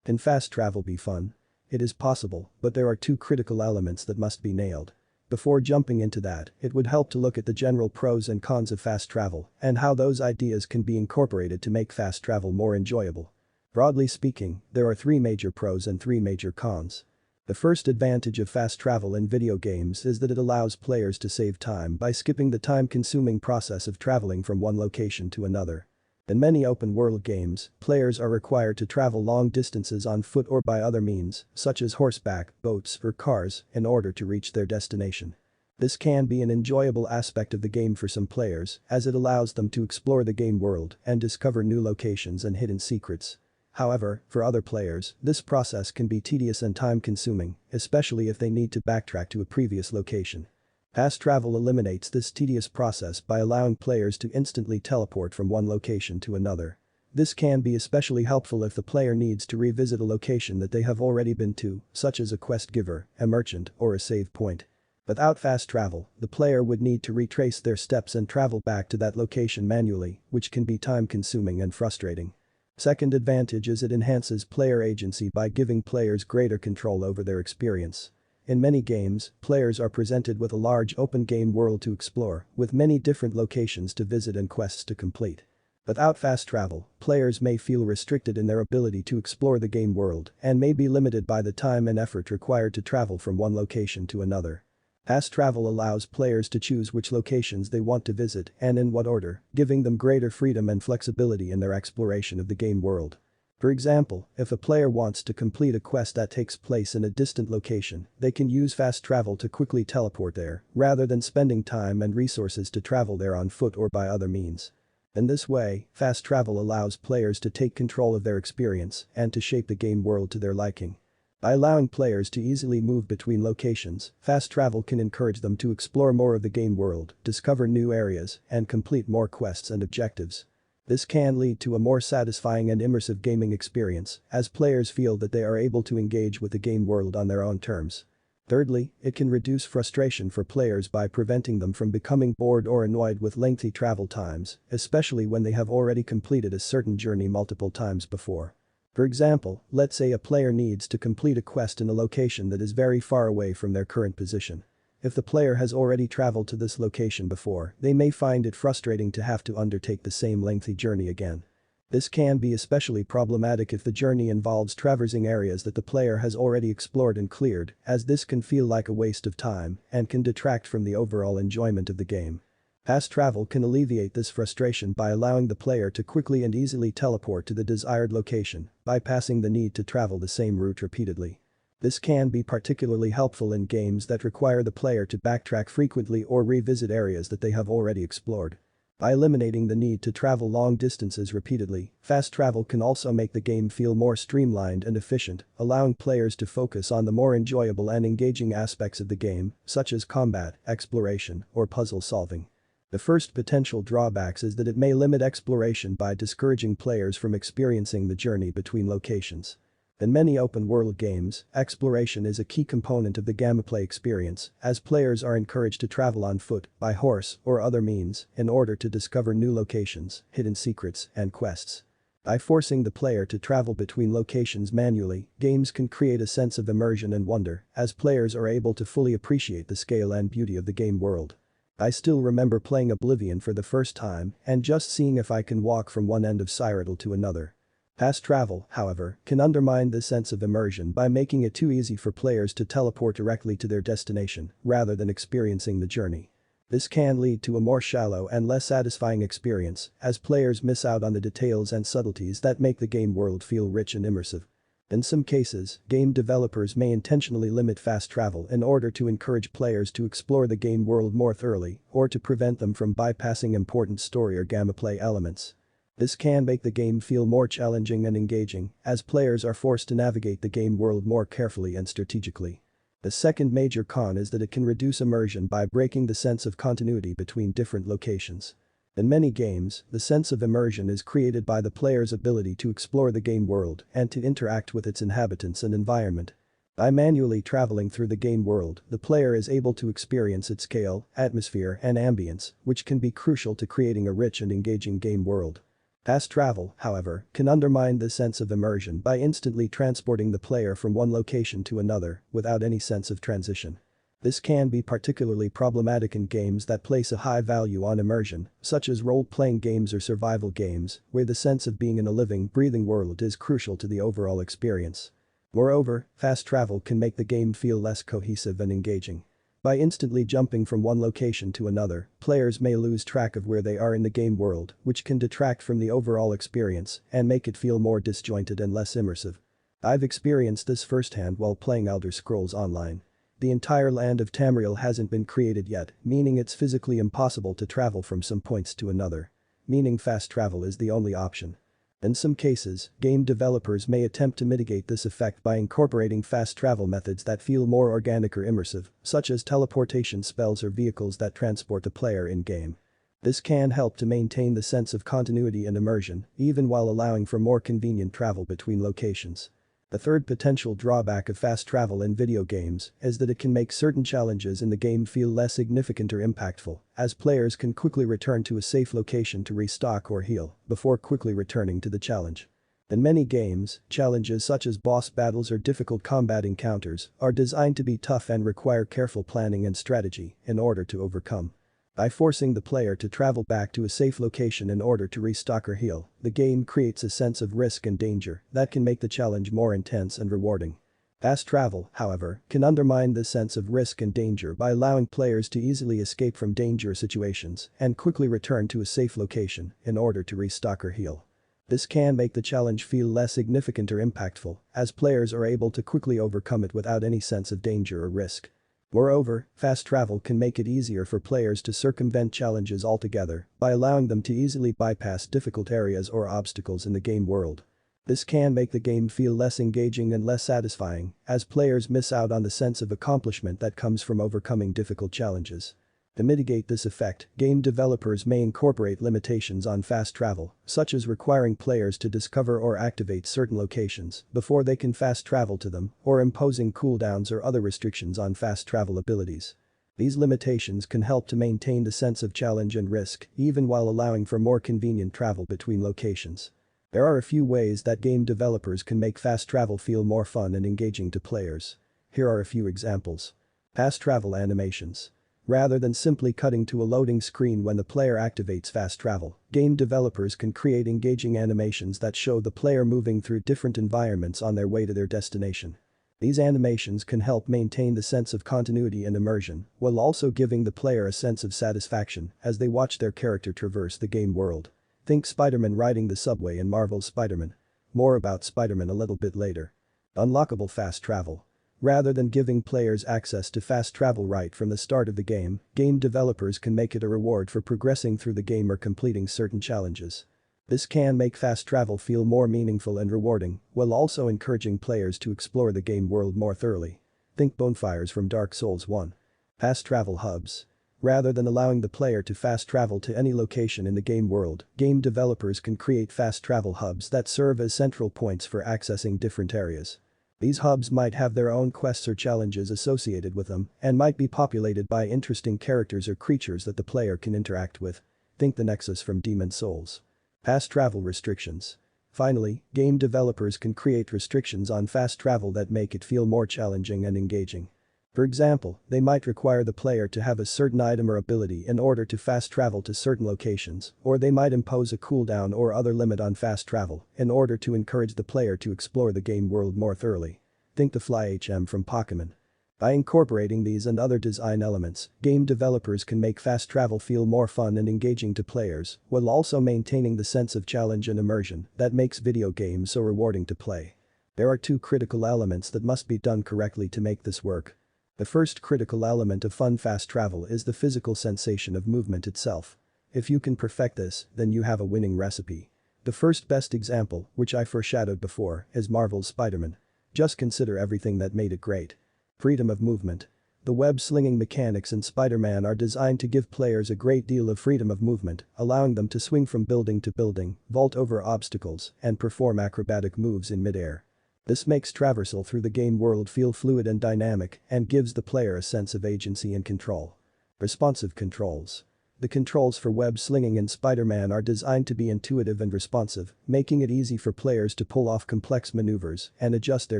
Can fast travel be fun? It is possible, but there are two critical elements that must be nailed. Before jumping into that, it would help to look at the general pros and cons of fast travel and how those ideas can be incorporated to make fast travel more enjoyable. Broadly speaking, there are three major pros and three major cons. The first advantage of fast travel in video games is that it allows players to save time by skipping the time-consuming process of traveling from one location to another. In many open-world games, players are required to travel long distances on foot or by other means, such as horseback, boats, or cars, in order to reach their destination. This can be an enjoyable aspect of the game for some players, as it allows them to explore the game world and discover new locations and hidden secrets. However, for other players, this process can be tedious and time-consuming, especially if they need to backtrack to a previous location. Fast travel eliminates this tedious process by allowing players to instantly teleport from one location to another. This can be especially helpful if the player needs to revisit a location that they have already been to, such as a quest giver, a merchant, or a save point. Without fast travel, the player would need to retrace their steps and travel back to that location manually, which can be time-consuming and frustrating. Second advantage is it enhances player agency by giving players greater control over their experience. In many games, players are presented with a large open game world to explore, with many different locations to visit and quests to complete. Without fast travel, players may feel restricted in their ability to explore the game world and may be limited by the time and effort required to travel from one location to another. Fast travel allows players to choose which locations they want to visit and in what order, giving them greater freedom and flexibility in their exploration of the game world. For example, if a player wants to complete a quest that takes place in a distant location, they can use fast travel to quickly teleport there, rather than spending time and resources to travel there on foot or by other means. In this way, fast travel allows players to take control of their experience and to shape the game world to their liking. By allowing players to easily move between locations, fast travel can encourage them to explore more of the game world, discover new areas, and complete more quests and objectives. This can lead to a more satisfying and immersive gaming experience, as players feel that they are able to engage with the game world on their own terms. Thirdly, it can reduce frustration for players by preventing them from becoming bored or annoyed with lengthy travel times, especially when they have already completed a certain journey multiple times before. For example, let's say a player needs to complete a quest in a location that is very far away from their current position. If the player has already traveled to this location before, they may find it frustrating to have to undertake the same lengthy journey again. This can be especially problematic if the journey involves traversing areas that the player has already explored and cleared, as this can feel like a waste of time and can detract from the overall enjoyment of the game. Fast travel can alleviate this frustration by allowing the player to quickly and easily teleport to the desired location, bypassing the need to travel the same route repeatedly. This can be particularly helpful in games that require the player to backtrack frequently or revisit areas that they have already explored. By eliminating the need to travel long distances repeatedly, fast travel can also make the game feel more streamlined and efficient, allowing players to focus on the more enjoyable and engaging aspects of the game, such as combat, exploration, or puzzle solving. The first potential drawbacks is that it may limit exploration by discouraging players from experiencing the journey between locations. In many open-world games, exploration is a key component of the gameplay experience, as players are encouraged to travel on foot, by horse, or other means, in order to discover new locations, hidden secrets, and quests. By forcing the player to travel between locations manually, games can create a sense of immersion and wonder, as players are able to fully appreciate the scale and beauty of the game world. I still remember playing Oblivion for the first time and just seeing if I can walk from one end of Cyrodiil to another. Fast travel, however, can undermine this sense of immersion by making it too easy for players to teleport directly to their destination, rather than experiencing the journey. This can lead to a more shallow and less satisfying experience, as players miss out on the details and subtleties that make the game world feel rich and immersive. In some cases, game developers may intentionally limit fast travel in order to encourage players to explore the game world more thoroughly or to prevent them from bypassing important story or gameplay elements. This can make the game feel more challenging and engaging, as players are forced to navigate the game world more carefully and strategically. The second major con is that it can reduce immersion by breaking the sense of continuity between different locations. In many games, the sense of immersion is created by the player's ability to explore the game world and to interact with its inhabitants and environment. By manually traveling through the game world, the player is able to experience its scale, atmosphere, and ambience, which can be crucial to creating a rich and engaging game world. Fast travel, however, can undermine this sense of immersion by instantly transporting the player from one location to another without any sense of transition. This can be particularly problematic in games that place a high value on immersion, such as role-playing games or survival games, where the sense of being in a living, breathing world is crucial to the overall experience. Moreover, fast travel can make the game feel less cohesive and engaging. By instantly jumping from one location to another, players may lose track of where they are in the game world, which can detract from the overall experience and make it feel more disjointed and less immersive. I've experienced this firsthand while playing Elder Scrolls Online. The entire land of Tamriel hasn't been created yet, meaning it's physically impossible to travel from some points to another. Meaning fast travel is the only option. In some cases, game developers may attempt to mitigate this effect by incorporating fast travel methods that feel more organic or immersive, such as teleportation spells or vehicles that transport the player in-game. This can help to maintain the sense of continuity and immersion, even while allowing for more convenient travel between locations. The third potential drawback of fast travel in video games is that it can make certain challenges in the game feel less significant or impactful, as players can quickly return to a safe location to restock or heal before quickly returning to the challenge. In many games, challenges such as boss battles or difficult combat encounters are designed to be tough and require careful planning and strategy in order to overcome. By forcing the player to travel back to a safe location in order to restock or heal, the game creates a sense of risk and danger that can make the challenge more intense and rewarding. Fast travel, however, can undermine this sense of risk and danger by allowing players to easily escape from dangerous situations and quickly return to a safe location in order to restock or heal. This can make the challenge feel less significant or impactful, as players are able to quickly overcome it without any sense of danger or risk. Moreover, fast travel can make it easier for players to circumvent challenges altogether by allowing them to easily bypass difficult areas or obstacles in the game world. This can make the game feel less engaging and less satisfying, as players miss out on the sense of accomplishment that comes from overcoming difficult challenges. To mitigate this effect, game developers may incorporate limitations on fast travel, such as requiring players to discover or activate certain locations before they can fast travel to them, or imposing cooldowns or other restrictions on fast travel abilities. These limitations can help to maintain the sense of challenge and risk, even while allowing for more convenient travel between locations. There are a few ways that game developers can make fast travel feel more fun and engaging to players. Here are a few examples. Fast travel animations. Rather than simply cutting to a loading screen when the player activates fast travel, game developers can create engaging animations that show the player moving through different environments on their way to their destination. These animations can help maintain the sense of continuity and immersion, while also giving the player a sense of satisfaction as they watch their character traverse the game world. Think Spider-Man riding the subway in Marvel's Spider-Man. More about Spider-Man a little bit later. Unlockable fast travel. Rather than giving players access to fast travel right from the start of the game, game developers can make it a reward for progressing through the game or completing certain challenges. This can make fast travel feel more meaningful and rewarding, while also encouraging players to explore the game world more thoroughly. Think bonfires from Dark Souls 1. Fast travel hubs. Rather than allowing the player to fast travel to any location in the game world, game developers can create fast travel hubs that serve as central points for accessing different areas. These hubs might have their own quests or challenges associated with them and might be populated by interesting characters or creatures that the player can interact with. Think the Nexus from Demon's Souls. Fast travel restrictions. Finally, game developers can create restrictions on fast travel that make it feel more challenging and engaging. For example, they might require the player to have a certain item or ability in order to fast travel to certain locations, or they might impose a cooldown or other limit on fast travel in order to encourage the player to explore the game world more thoroughly. Think the Fly HM from Pokémon. By incorporating these and other design elements, game developers can make fast travel feel more fun and engaging to players, while also maintaining the sense of challenge and immersion that makes video games so rewarding to play. There are two critical elements that must be done correctly to make this work. The first critical element of fun fast travel is the physical sensation of movement itself. If you can perfect this, then you have a winning recipe. The first best example, which I foreshadowed before, is Marvel's Spider-Man. Just consider everything that made it great. Freedom of movement. The web-slinging mechanics in Spider-Man are designed to give players a great deal of freedom of movement, allowing them to swing from building to building, vault over obstacles, and perform acrobatic moves in mid-air. This makes traversal through the game world feel fluid and dynamic and gives the player a sense of agency and control. Responsive controls. The controls for web slinging in Spider-Man are designed to be intuitive and responsive, making it easy for players to pull off complex maneuvers and adjust their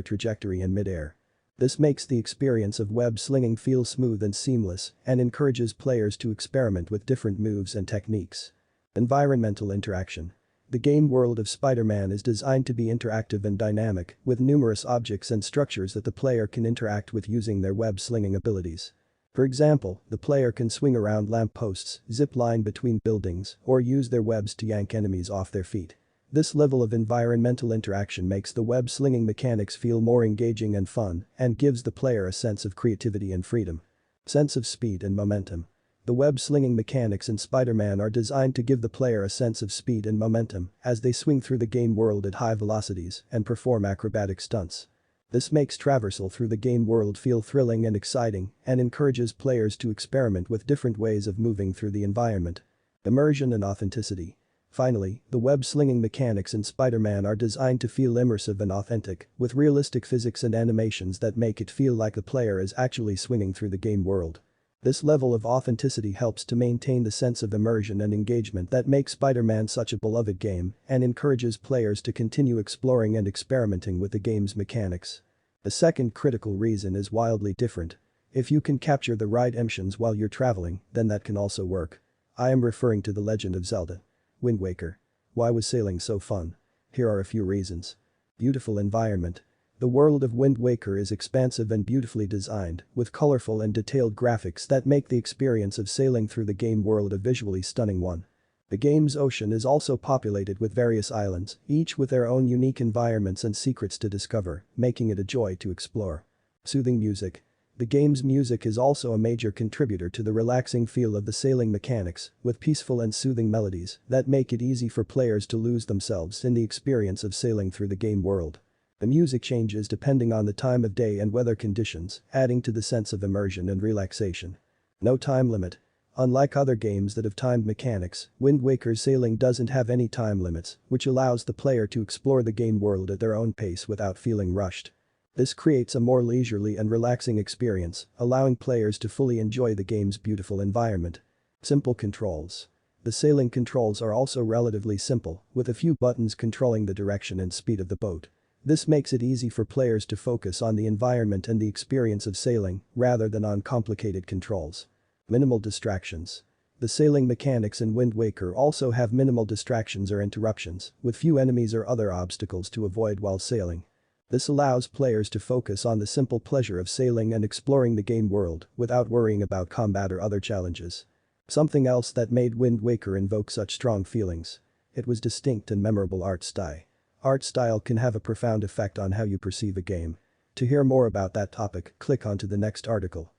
trajectory in midair. This makes the experience of web slinging feel smooth and seamless and encourages players to experiment with different moves and techniques. Environmental interaction. The game world of Spider-Man is designed to be interactive and dynamic, with numerous objects and structures that the player can interact with using their web slinging abilities. For example, the player can swing around lampposts, zip line between buildings, or use their webs to yank enemies off their feet. This level of environmental interaction makes the web slinging mechanics feel more engaging and fun and gives the player a sense of creativity and freedom. Sense of speed and momentum. The web slinging mechanics in Spider-Man are designed to give the player a sense of speed and momentum as they swing through the game world at high velocities and perform acrobatic stunts. This makes traversal through the game world feel thrilling and exciting and encourages players to experiment with different ways of moving through the environment. Immersion and authenticity. Finally, the web slinging mechanics in Spider-Man are designed to feel immersive and authentic, with realistic physics and animations that make it feel like the player is actually swinging through the game world. This level of authenticity helps to maintain the sense of immersion and engagement that makes Spider-Man such a beloved game and encourages players to continue exploring and experimenting with the game's mechanics. The second critical reason is wildly different. If you can capture the right emotions while you're traveling, then that can also work. I am referring to The Legend of Zelda. Wind Waker. Why was sailing so fun? Here are a few reasons. Beautiful environment. The world of Wind Waker is expansive and beautifully designed, with colorful and detailed graphics that make the experience of sailing through the game world a visually stunning one. The game's ocean is also populated with various islands, each with their own unique environments and secrets to discover, making it a joy to explore. Soothing music. The game's music is also a major contributor to the relaxing feel of the sailing mechanics, with peaceful and soothing melodies that make it easy for players to lose themselves in the experience of sailing through the game world. The music changes depending on the time of day and weather conditions, adding to the sense of immersion and relaxation. No time limit. Unlike other games that have timed mechanics, Wind Waker's sailing doesn't have any time limits, which allows the player to explore the game world at their own pace without feeling rushed. This creates a more leisurely and relaxing experience, allowing players to fully enjoy the game's beautiful environment. Simple controls. The sailing controls are also relatively simple, with a few buttons controlling the direction and speed of the boat. This makes it easy for players to focus on the environment and the experience of sailing, rather than on complicated controls. Minimal distractions. The sailing mechanics in Wind Waker also have minimal distractions or interruptions, with few enemies or other obstacles to avoid while sailing. This allows players to focus on the simple pleasure of sailing and exploring the game world without worrying about combat or other challenges. Something else that made Wind Waker invoke such strong feelings. It was distinct and memorable art style. Art style can have a profound effect on how you perceive a game. To hear more about that topic, click onto the next article.